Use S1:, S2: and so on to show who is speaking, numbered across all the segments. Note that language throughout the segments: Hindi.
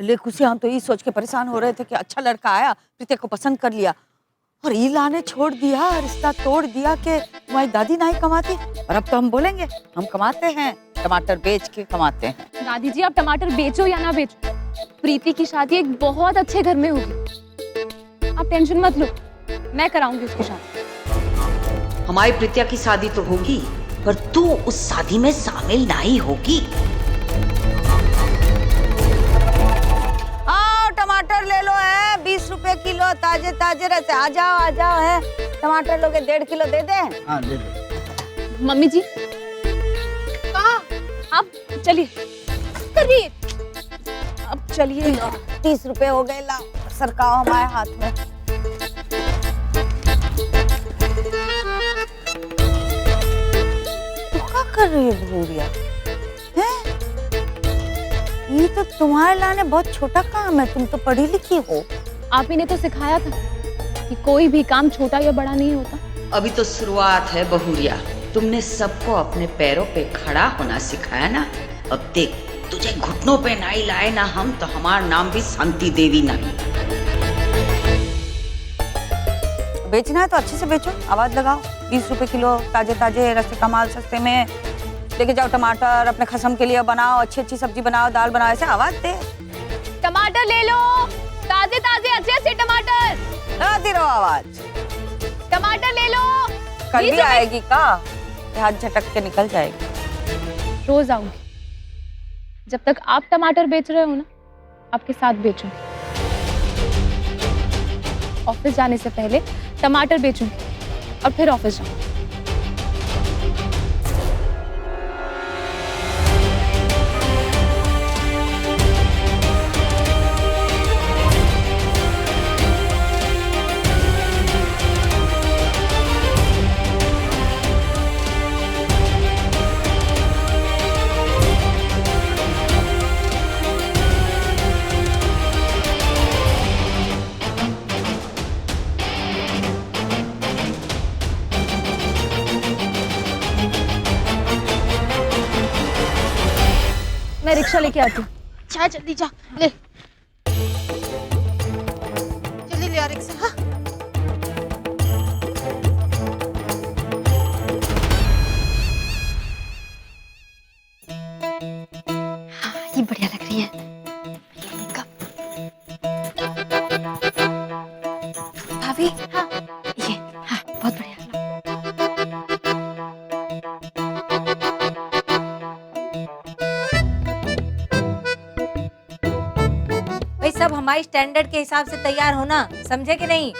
S1: लेकिन उसे हम तो ये सोच के परेशान हो रहे थे कि अच्छा लड़का आया, प्रीतिया को पसंद कर लिया और ईला ने छोड़ दिया, रिश्ता तोड़ दिया कि तुम्हारी दादी नहीं कमाती। और अब तो हम बोलेंगे हम कमाते हैं, टमाटर बेच के कमाते हैं।
S2: दादी जी आप टमाटर बेचो या ना बेचो, प्रीति की शादी एक बहुत अच्छे घर में होगी। आप टेंशन मत लो, मैं कराऊंगी उसकी शादी।
S3: हमारी प्रीतिया की शादी तो होगी, पर तू उस शादी में शामिल नहीं होगी।
S1: टमाटर ले लो है 20 रुपए किलो, ताजे ताजे रहते। आ जाओ है, टमाटर लोगे 1.5 किलो दे दे।
S4: हाँ दे दो।
S2: मम्मी जी कहाँ आप चलिए करिए, अब चलिए।
S1: 30 रुपए हो गए, ला सरकाओ हमारे हाथ में। तो क्या कर रही है भूरिया? ये तो तुम्हारे लाने बहुत छोटा काम है, तुम तो पढ़ी लिखी हो।
S2: आप ही ने तो सिखाया था कि कोई भी काम छोटा या बड़ा नहीं होता।
S3: अभी तो शुरुआत है बहुरिया, तुमने सबको अपने पैरों पे खड़ा होना सिखाया ना। अब देख तुझे घुटनों पे नहीं लाए ना हम, तो हमारा नाम भी शांति देवी नहीं।
S1: बेचना है तो अच्छे से बेचो, आवाज लगाओ। 20 रुपए किलो, ताजे ताजे, रस्ते का माल सस्ते में लेके जाओ। टमाटर अपने खसम के लिए बनाओ, अच्छी अच्छी सब्जी बनाओ, दाल बनाओ, ऐसे आवाज दे।
S2: टमाटर ले लो, ताजे ताजे अच्छे अच्छे टमाटर।
S1: लगाती रहो आवाज।
S2: टमाटर ले लो।
S1: कल भी आएगी का? हाथ झटक के निकल जाएगी।
S2: रोज आऊंगी, जब तक आप टमाटर बेच रहे हो ना, आपके साथ बेचूंगी। ऑफिस जाने से पहले टमाटर बेचूंगी और फिर ऑफिस जाऊंगी। मैं रिक्शा लेके आती हूँ।
S5: जा जल्दी जा, ले जल्दी ले आ रिक्शा। हाँ ये बढ़िया लग रही है। भाभी हाँ ये हाँ बहुत बढ़िया।
S6: भाई सब हमारी स्टैंडर्ड के हिसाब से तैयार होना, समझे कि नहीं?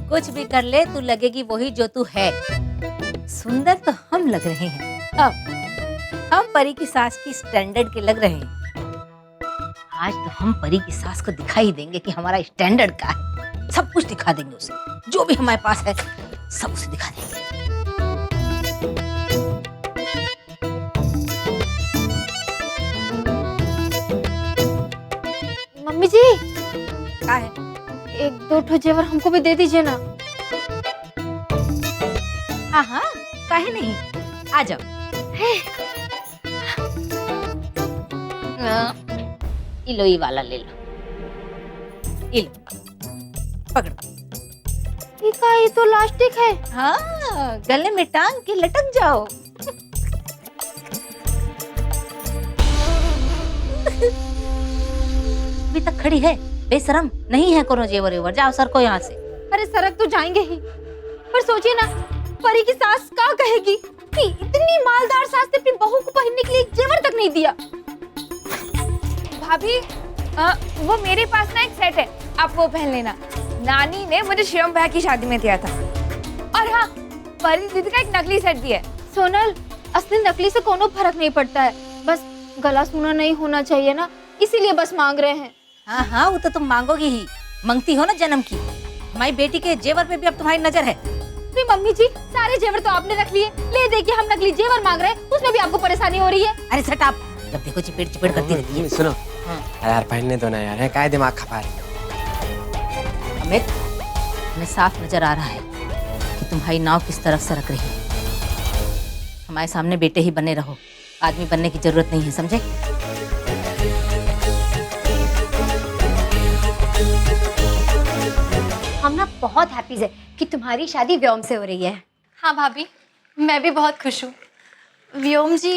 S6: कुछ भी कर ले तू लगेगी वही जो तू है। सुंदर तो हम लग रहे हैं, अब हम परी की सास की स्टैंडर्ड के लग रहे हैं। आज तो हम परी की सास को दिखाई देंगे कि हमारा स्टैंडर्ड का है। सब कुछ दिखा देंगे उसे, जो भी हमारे पास है सब उसे दिखा देंगे।
S5: मम्मी जी
S6: क्या है?
S5: 1-2 ठो जेवर हमको भी दे दीजिए ना।
S6: हाँ हाँ काहे नहीं, आ जाओ। इलो ये वाला ले लो, इलो पकड़ो।
S5: ये तो लास्टिक है।
S6: हाँ गले में टांग के लटक जाओ। अभी तक खड़ी है, बेशरम नहीं है कोनो जेवर वेवर। जाओ सर को यहाँ से।
S5: अरे सरक तो जाएंगे ही, पर सोचिए ना परी की सास क्या कहेगी कि इतनी मालदार सास ने अपनी बहू को पहनने के लिए एक जेवर तक नहीं दिया।
S2: भाभी वो मेरे पास ना एक सेट है, आप वो पहन लेना। नानी ने मुझे शिवम भाई की शादी में दिया था। और हाँ परी दीदी का एक नकली सेट भी है।
S5: सोनल असली नकली से कोनो फर्क नहीं पड़ता है, बस गला सूना नहीं होना चाहिए ना, इसीलिए बस मांग रहे हैं।
S6: हाँ हाँ वो तो तुम मांगोगी ही, मांगती हो ना जन्म की। हमारी बेटी के जेवर पे भी अब तुम्हारी नजर है।
S5: मम्मी जी सारे जेवर तो आपने रख लिए, ले दे के हम नकली जेवर मांग रहे हैं, उसमें भी आपको परेशानी हो रही है।
S6: अरे सट आप, जब देखो चिपेट चिपेट करती रहती है।
S4: सुनो
S6: हाँ।
S4: यार पहनने दो ना यार, है काय दिमाग खपा रही हो।
S6: अमित हमें साफ नजर आ रहा है कि तुम्हारी नाव किस तरफ सरक रही है। हमारे सामने बेटे ही बने रहो, आदमी बनने की जरूरत नहीं है, समझे?
S5: हम ना बहुत हैप्पी है कि तुम्हारी शादी व्योम से हो रही है। हाँ भाभी, मैं भी बहुत खुश हूँ। व्योम जी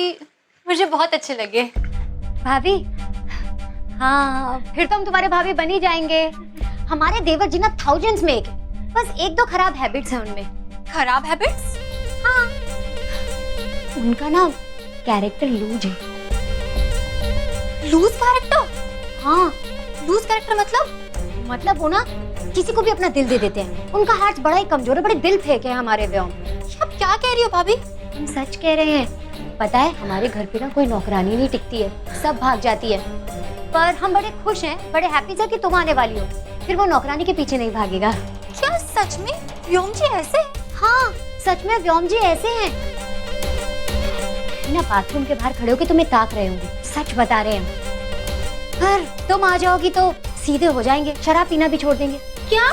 S5: मुझे बहुत अच्छे लगे। भाभी, हाँ फिर तो हम तुम्हारे भाभी बन ही जाएंगे। हमारे देवर जी ना थाउजेंड्स में एक है, बस एक दो खराब हैबिट्स हैं उनमें। खराब हैबिट्स? हाँ, उनका ना कैरेक्टर लूज है। Loose character? हाँ, लूज कैरेक्टर मतलब वो ना किसी को भी अपना दिल दे देते हैं। उनका हार्ट बड़ा ही कमजोर है, बड़े दिल फेंके हैं हमारे व्योम। आप क्या कह रही हो भाभी? हम सच कह रहे हैं। पता है हमारे घर पे ना कोई नौकरानी नहीं टिकती है, सब भाग जाती है। पर हम बड़े खुश हैं, बड़े हैप्पी हैं कि तुम आने वाली हो, फिर वो नौकरानी के पीछे नहीं भागेगा। क्या सच में व्योम जी ऐसे? हाँ सच में व्योम जी ऐसे हैं। ना बाथरूम के बाहर खड़े होके तुम्हें ताक रहे होंगे, सच बता रहे हैं। पर तुम आ जाओगी तो सीधे हो जाएंगे, शराब पीना भी छोड़ देंगे। क्या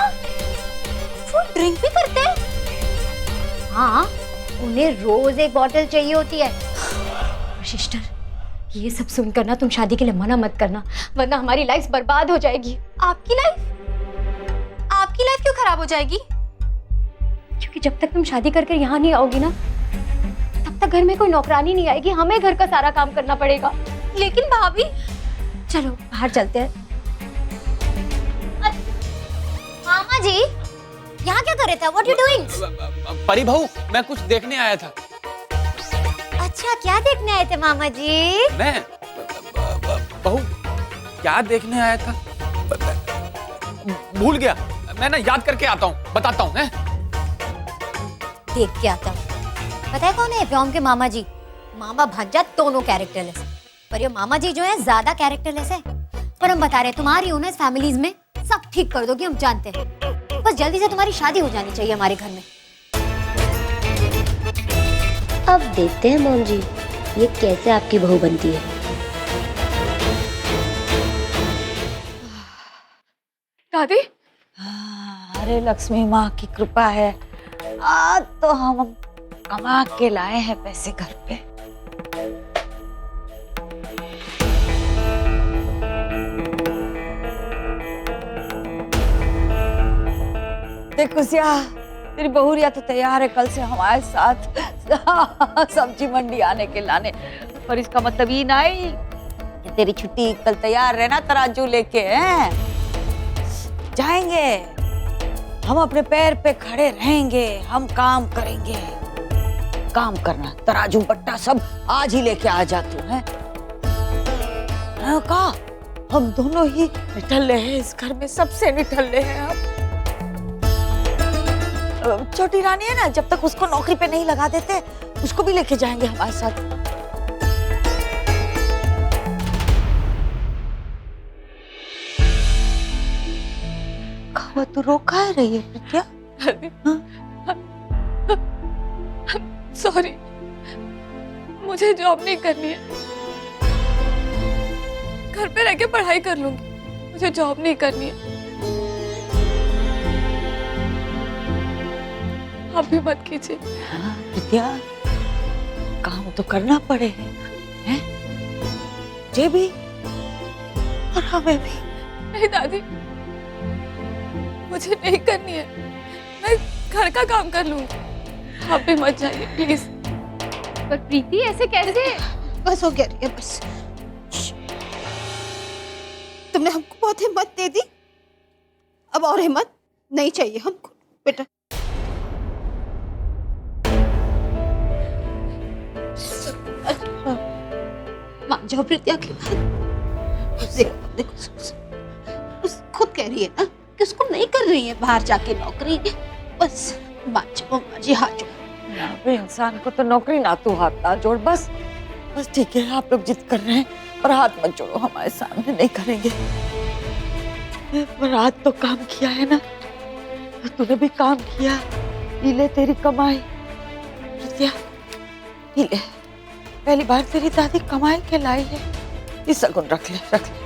S5: वो ड्रिंक भी करते हैं? हाँ, उन्हें रोज एक बोतल चाहिए होती है। सिस्टर, ये सब सुनकर ना तुम शादी के लिए मना मत करना, वरना हमारी लाइफ बर्बाद हो जाएगी। आपकी लाइफ क्यों खराब हो जाएगी? क्योंकि जब तक तुम शादी करके यहाँ नहीं आओगी ना, तब तक घर में कोई नौकरानी नहीं आएगी, हमें घर का सारा काम करना पड़ेगा। लेकिन भाभी, चलो बाहर चलते हैं। मामा जी, यहाँ क्या कर रहे थे? What you doing?
S7: परी बहू, मैं कुछ देखने आया था।
S5: अच्छा, क्या देखने आए थे मामा जी?
S7: मैं बहू क्या देखने आया था भूल गया। मैं ना याद करके आता हूँ, बताता हूँ।
S5: देख के आता हूँ। पता है कौन है? व्योम के मामा जी। मामा भांजा दोनों कैरेक्टरलेस, पर ये मामा जी जो है ज्यादा कैरेक्टरलेस है। पर हम बता रहे तुम्हारी ओनर्स फैमिलीज में सब ठीक कर दोगी, हम जानते हैं। बस जल्दी से तुम्हारी शादी हो जानी चाहिए हमारे घर में।
S8: अब देखते हैं मॉम जी ये कैसे आपकी बहू बनती है।
S2: दादी,
S1: अरे लक्ष्मी माँ की कृपा है, आज तो हम कमा के लाए हैं पैसे घर पे। देख कुसिया, तेरी बहुरिया तो तैयार है कल से हमारे साथ सब्जी मंडी आने के लाने। पर इसका मतलब ये नहीं कि तेरी छुट्टी कल तैयार रहना तराजू लेके। हैं जाएंगे हम, अपने पैर पे खड़े रहेंगे, हम काम करेंगे। काम करना, तराजू बट्टा सब आज ही लेके आ जा तू। है का हम दोनों ही निठल्ले हैं इस घर में, सबसे निठल्ले हैं हम। छोटी रानी है ना, जब तक उसको नौकरी पे नहीं लगा देते उसको भी लेके जाएंगे हमारे साथ। तू रोका है रही है प्रीतिया?
S2: सॉरी, मुझे जॉब नहीं करनी है, घर पे रह के पढ़ाई कर लूंगी, मुझे जॉब नहीं करनी है। आप भी मत कीजिए।
S1: हाँ प्रीतिया, काम तो करना पड़े हैं, मुझे भी और हमें भी।
S2: नहीं दादी, मुझे नहीं करनी है, मैं घर का काम कर लूंगी, आप भी मत जाइए प्लीज। पर प्रीति ऐसे कैसे?
S9: बस हो गया रिया, बस। तुमने हमको बहुत हिम्मत दे दी, अब और हिम्मत नहीं चाहिए हमको बेटा। मान जाओ प्रीतिया की बात। देखो देखो, उस खुद कह रही है ना कि उसको नहीं कर रही है बाहर जाके नौकरी, बस मान जाओ माँ जी, हाथ जोड़ो।
S1: इंसान को तो नौकरी ना तू हाथ ना जोड़, बस बस ठीक है, आप लोग जिद कर रहे हैं पर हाथ मत जोड़ो हमारे सामने, नहीं करेंगे। पर आज तो काम किया है ना, तो तूने भी काम किया, ये ले तेरी कमाई। प्रीतिया ये ले, पहली बार तेरी दादी कमाई के लाई है, ये सगुन रख ले, रख ले।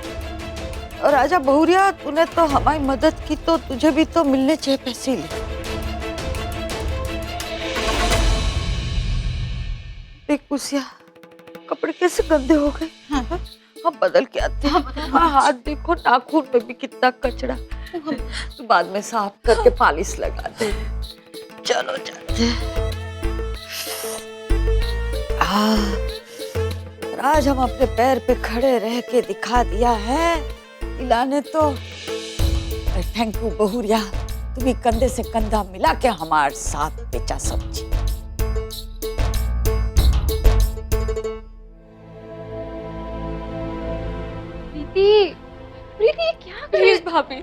S1: और आजा बहुरिया, तूने तो हमारी मदद की तो तुझे भी तो मिलने चाहिए पैसे। ले देख पुसिया, कपड़े कैसे गंदे हो गए। हाँ, हम बदल के आते हैं। हाँ, हाथ देखो, नाखून में भी कितना कचरा। तो बाद में साफ करके पालिश लगा दे। चलो जाते हैं। और आज हम अपने पैर पे खड़े रह के दिखा दिया है इलाने तो। थैंक यू बहुरिया, तुम्हें कंधे से कंधा मिला के हमारे साथ बेचा सब्जी।
S2: प्रीति, प्रीति ये क्या कर रही है?
S10: भाभी,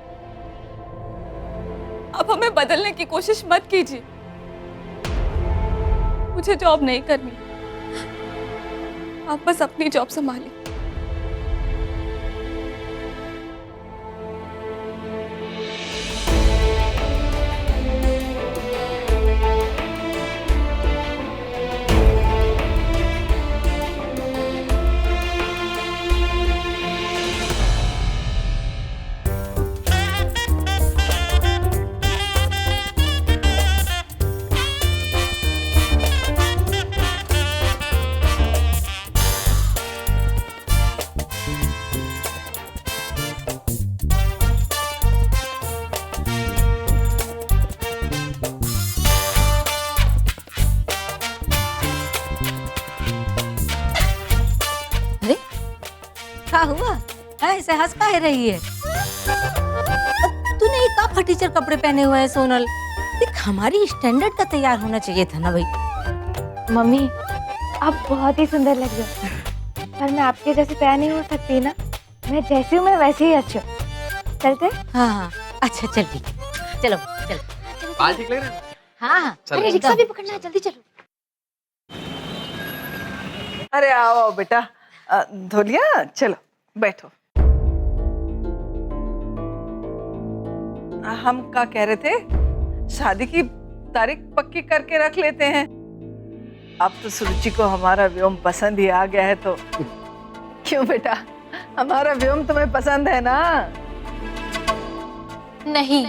S10: आप हमें बदलने की कोशिश मत कीजिए। मुझे जॉब नहीं करनी, आप बस अपनी जॉब संभालिए।
S6: क्या हुआ? ऐसे हंस काहे रही है? तूने ये का फटीचर कपड़े पहने हुए हैं सोनल? देख, हमारी स्टैंडर्ड का तैयार होना चाहिए था ना भाई।
S2: मम्मी, आप बहुत ही सुंदर लग रहे हो, पर मैं आपके जैसे तैयार नहीं हो सकती ना। मैं जैसी हूँ मैं वैसे ही अच्छी हूँ। चलते?
S6: हाँ, अच्छा चल ठीक है, चलो चलो।
S4: बाल ठीक लग रहे हैं?
S6: हाँ,
S5: अरे रिक्शा भी पकड़ना है, जल्दी चलो।
S11: अरे आओ बेटा, धोलिया चलो बैठो। हम क्या कह रहे थे, शादी की तारीख पक्की करके रख लेते हैं। अब तो सुरुचि को हमारा व्योम पसंद ही आ गया है, तो क्यों बेटा, हमारा व्योम तुम्हें पसंद है ना?
S2: नहीं,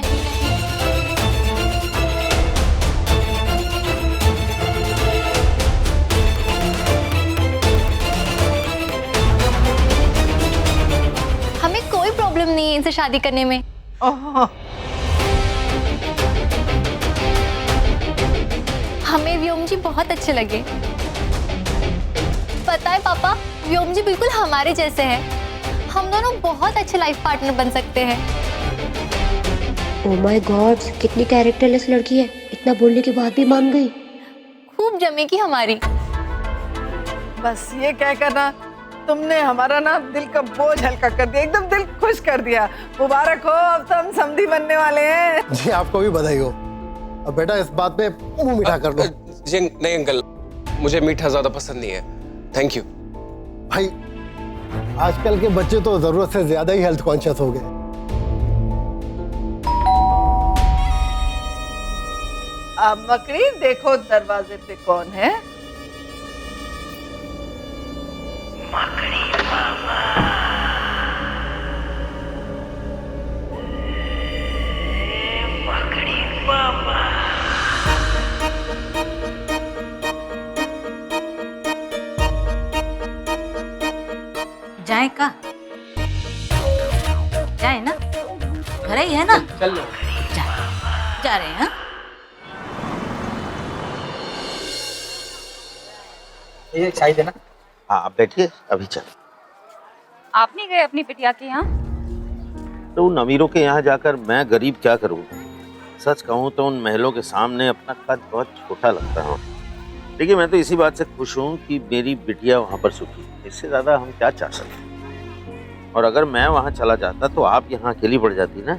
S5: हमें कोई प्रॉब्लम नहीं है इनसे शादी करने में।
S11: ओह,
S5: हमें व्योम जी बहुत अच्छे लगे। पता है पापा, व्योम जी बिल्कुल हमारे जैसे हैं। हम दोनों बहुत अच्छे लाइफ पार्टनर बन सकते हैं।
S8: ओह माय गॉड, कितनी कैरेक्टरलेस लड़की है, इतना बोलने के बाद भी मान गई।
S5: खूब जमेगी हमारी।
S11: बस ये कह कर ना तुमने हमारा ना दिल का बोझ हल्का कर दिया, एकदम दिल खुश कर दिया। मुबारक हो, अब तो हम समधी बनने वाले हैं।
S12: जी आपको भी बधाई हो। अब बेटा इस बात पे मुंह मीठा कर लो।
S7: जी नहीं अंकल, मुझे मीठा ज्यादा पसंद नहीं है, थैंक यू।
S12: भाई आजकल के बच्चे तो जरूरत से ज्यादा ही हेल्थ कॉन्शियस हो गए।
S11: अब मकड़ी देखो दरवाजे पे कौन है।
S6: जाए का? जाए ना, घर ही है ना?
S4: चल लो।
S6: जा रहे हैं।
S4: ये चाय देना।
S13: हाँ आप बैठिए, अभी चल।
S10: आप नहीं गए अपनी बिटिया के यहाँ?
S13: तो उन अमीरों के यहाँ जाकर मैं गरीब क्या करूँ? सच कहूँ तो उन महलों के सामने अपना कद बहुत छोटा लगता हूँ। देखिए मैं तो इसी बात से खुश हूँ कि मेरी बिटिया वहाँ पर सुखी, इससे ज्यादा हम क्या चाह सकते। और अगर मैं वहाँ चला जाता तो आप यहाँ अकेली पड़ जाती ना।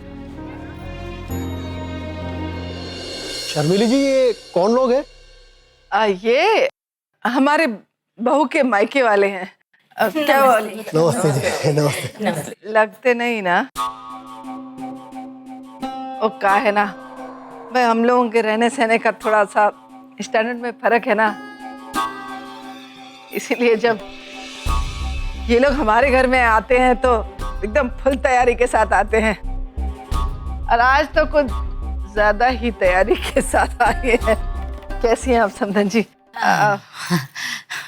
S12: शर्मिली जी, ये कौन लोग हैं?
S11: ये हमारे बहू के मायके वाले हैं। क्या बोले?
S12: नमस्ते जी, नमस्ते।
S11: लगते नहीं ना? ओ का है ना भाई, हम लोगों के रहने सहने का थोड़ा सा स्टैंडर्ड में फर्क है ना, इसीलिए जब ये लोग हमारे घर में आते हैं तो एकदम फुल तैयारी के साथ आते हैं। और आज तो कुछ ज्यादा ही तैयारी के साथ आए हैं। कैसी हैं आप समधन जी?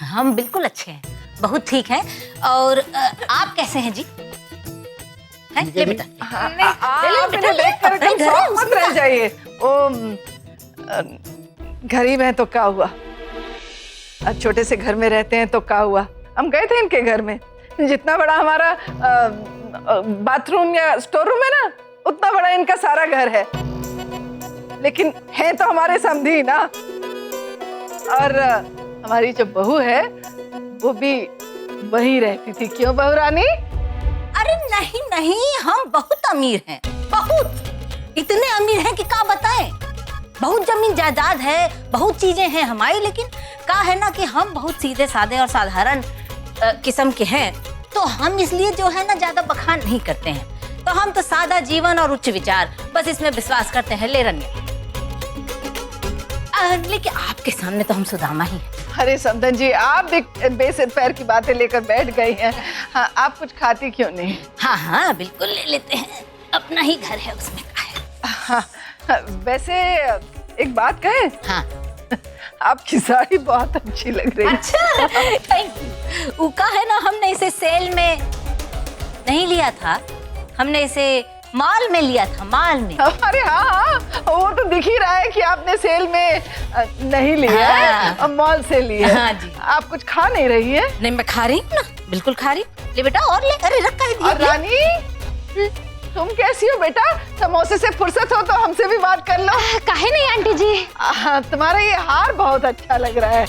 S6: हम बिल्कुल अच्छे हैं, बहुत ठीक हैं। और आप कैसे हैं जी? हैं? ले बेटा।
S11: आप इन्हें देखकर एकदम शौक मत रह जाइए। ओ गरीब हैं तो क्या हुआ, छोटे से घर में रहते हैं तो क्या हुआ। हम गए थे इनके घर में, जितना बड़ा हमारा बाथरूम या स्टोर रूम है ना, उतना बड़ा इनका सारा घर है। लेकिन है तो हमारे समधी ना। और हमारी जो बहू है वो भी वही रहती थी। क्यों बहू रानी?
S6: अरे नहीं नहीं, हम बहुत अमीर हैं, बहुत। इतने अमीर हैं कि क्या बताएं। बहुत जमीन जायदाद है, बहुत चीजें हैं हमारी, लेकिन क्या है ना कि हम बहुत सीधे साधे और साधारण किस्म के हैं। तो हम इसलिए जो है ना ज्यादा बखान नहीं करते हैं। तो हम तो सादा जीवन और उच्च विचार, बस इसमें विश्वास करते हैं। ले रन्या, लेकिन आपके सामने तो हम सुदामा ही हैं।
S11: अरे समधन जी, आप भी बेसिर पैर की बातें लेकर बैठ गई हैं। हाँ, आप कुछ खाती क्यों नहीं?
S6: हाँ हाँ बिल्कुल ले लेते हैं, अपना ही घर है, उसमें क्या है।
S11: हाँ, वैसे एक बात कहें?
S6: हाँ।
S11: आपकी साड़ी बहुत अच्छी लग रही है।
S6: अच्छा, थैंक यू। उका है ना, हमने इसे सेल में नहीं लिया था, हमने इसे मॉल में लिया था, मॉल में।
S11: अरे हाँ हाँ, वो तो दिख ही रहा है कि आपने सेल में नहीं लिया है, और मॉल से लिया है।
S6: हाँ जी।
S11: आप कुछ खा नहीं रही है?
S6: नहीं, मैं खा रही हूँ ना, बिल्कुल खा रही हूँ। ले बेटा और ले। अरे रखा है।
S11: और रानी, तुम कैसी हो बेटा? समोसे से फुर्सत हो तो हमसे भी बात कर लो।
S5: काहे नहीं आंटी जी?
S11: तुम्हारा ये हार बहुत अच्छा लग रहा है।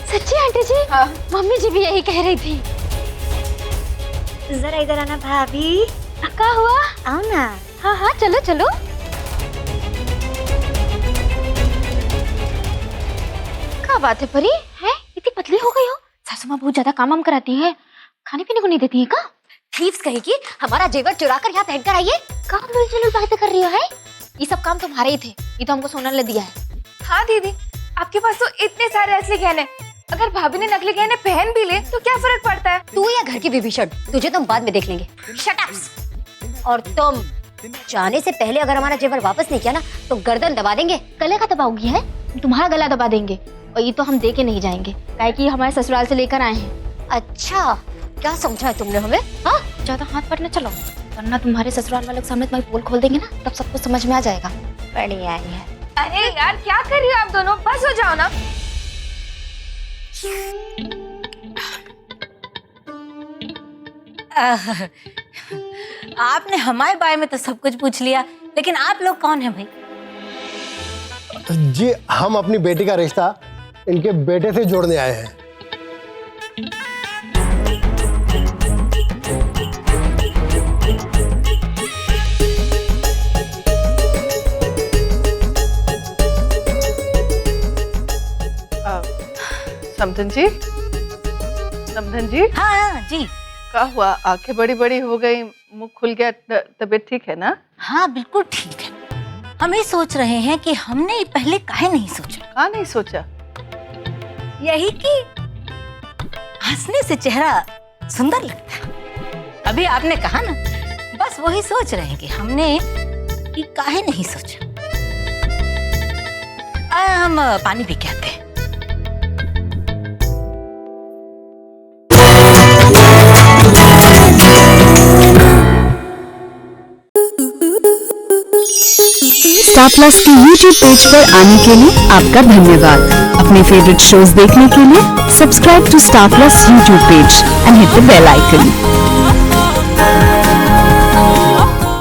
S5: सच्ची आंटी जी?
S11: हाँ।
S5: मम्मी जी भी यही कह रही थी। जरा इधर आना भाभी। क्या हुआ? आओ ना। हाँ हाँ चलो चलो। क्या बात है परी? है इतनी पतली हो गई हो? सासू माँ बहुत ज्यादा काम कराती है, खाने पीने को नहीं देती है। का थीव्स कहेगी हमारा जेवर चुरा कर यहाँ पहन कर आइए। कहाँ मिलजुल बातें कर रही हो? है ये सब काम तुम्हारे ही थे, ये तो हमको सोनल ने दिया है।
S10: हाँ दीदी, आपके पास तो इतने सारे असली गहने, अगर भाभी ने नकली गहने पहन भी ले तो क्या फर्क पड़ता है?
S5: तू या घर की विभीषण, तुझे तुम बाद में देख लेंगे। Shut up. और तुम जाने से पहले अगर हमारा जेवर वापस नहीं किया ना तो गर्दन दबा देंगे। गले का दबाओगी? है तुम्हारा गला दबा देंगे, और ये तो हम दे के नहीं जाएंगे, काहे कि हमारे ससुराल से लेकर आए हैं। अच्छा, क्या समझा है तुमने हमें? हाँ, ज्यादा हाथ पर न चलो, वरना तुम्हारे ससुराल वालों के सामने तुम्हारी पोल खोल देंगे ना, तब सबको समझ में आ जाएगा। बढ़िया है।
S10: अरे यार क्या कर रही हो आप दोनों? बस हो जाओ ना।
S6: आपने हमारे बारे में तो सब कुछ पूछ लिया, लेकिन आप लोग कौन हैं भाई?
S12: जी, हम अपनी बेटी का रिश्ता इनके बेटे से जोड़ने आए हैं।
S11: समधन जी, समधन जी।
S6: हाँ जी।
S11: क्या हुआ? आंखें बड़ी बड़ी हो गई, मुंह खुल गया, तबीयत ठीक है ना?
S6: हाँ बिल्कुल ठीक है। हम ये सोच रहे हैं कि हमने पहले काहे नहीं सोचा।
S11: कहाँ नहीं सोचा?
S6: यही कि हंसने से चेहरा सुंदर लगता है। अभी आपने कहा ना, बस वही सोच रहे हैं कि हमने ये काहे नहीं सोचा। हम पानी पी के आते हैं।
S14: स्टार प्लस के YouTube पेज पर आने के लिए आपका धन्यवाद। अपने फेवरेट शोज देखने के लिए subscribe to star plus YouTube page and hit the bell icon.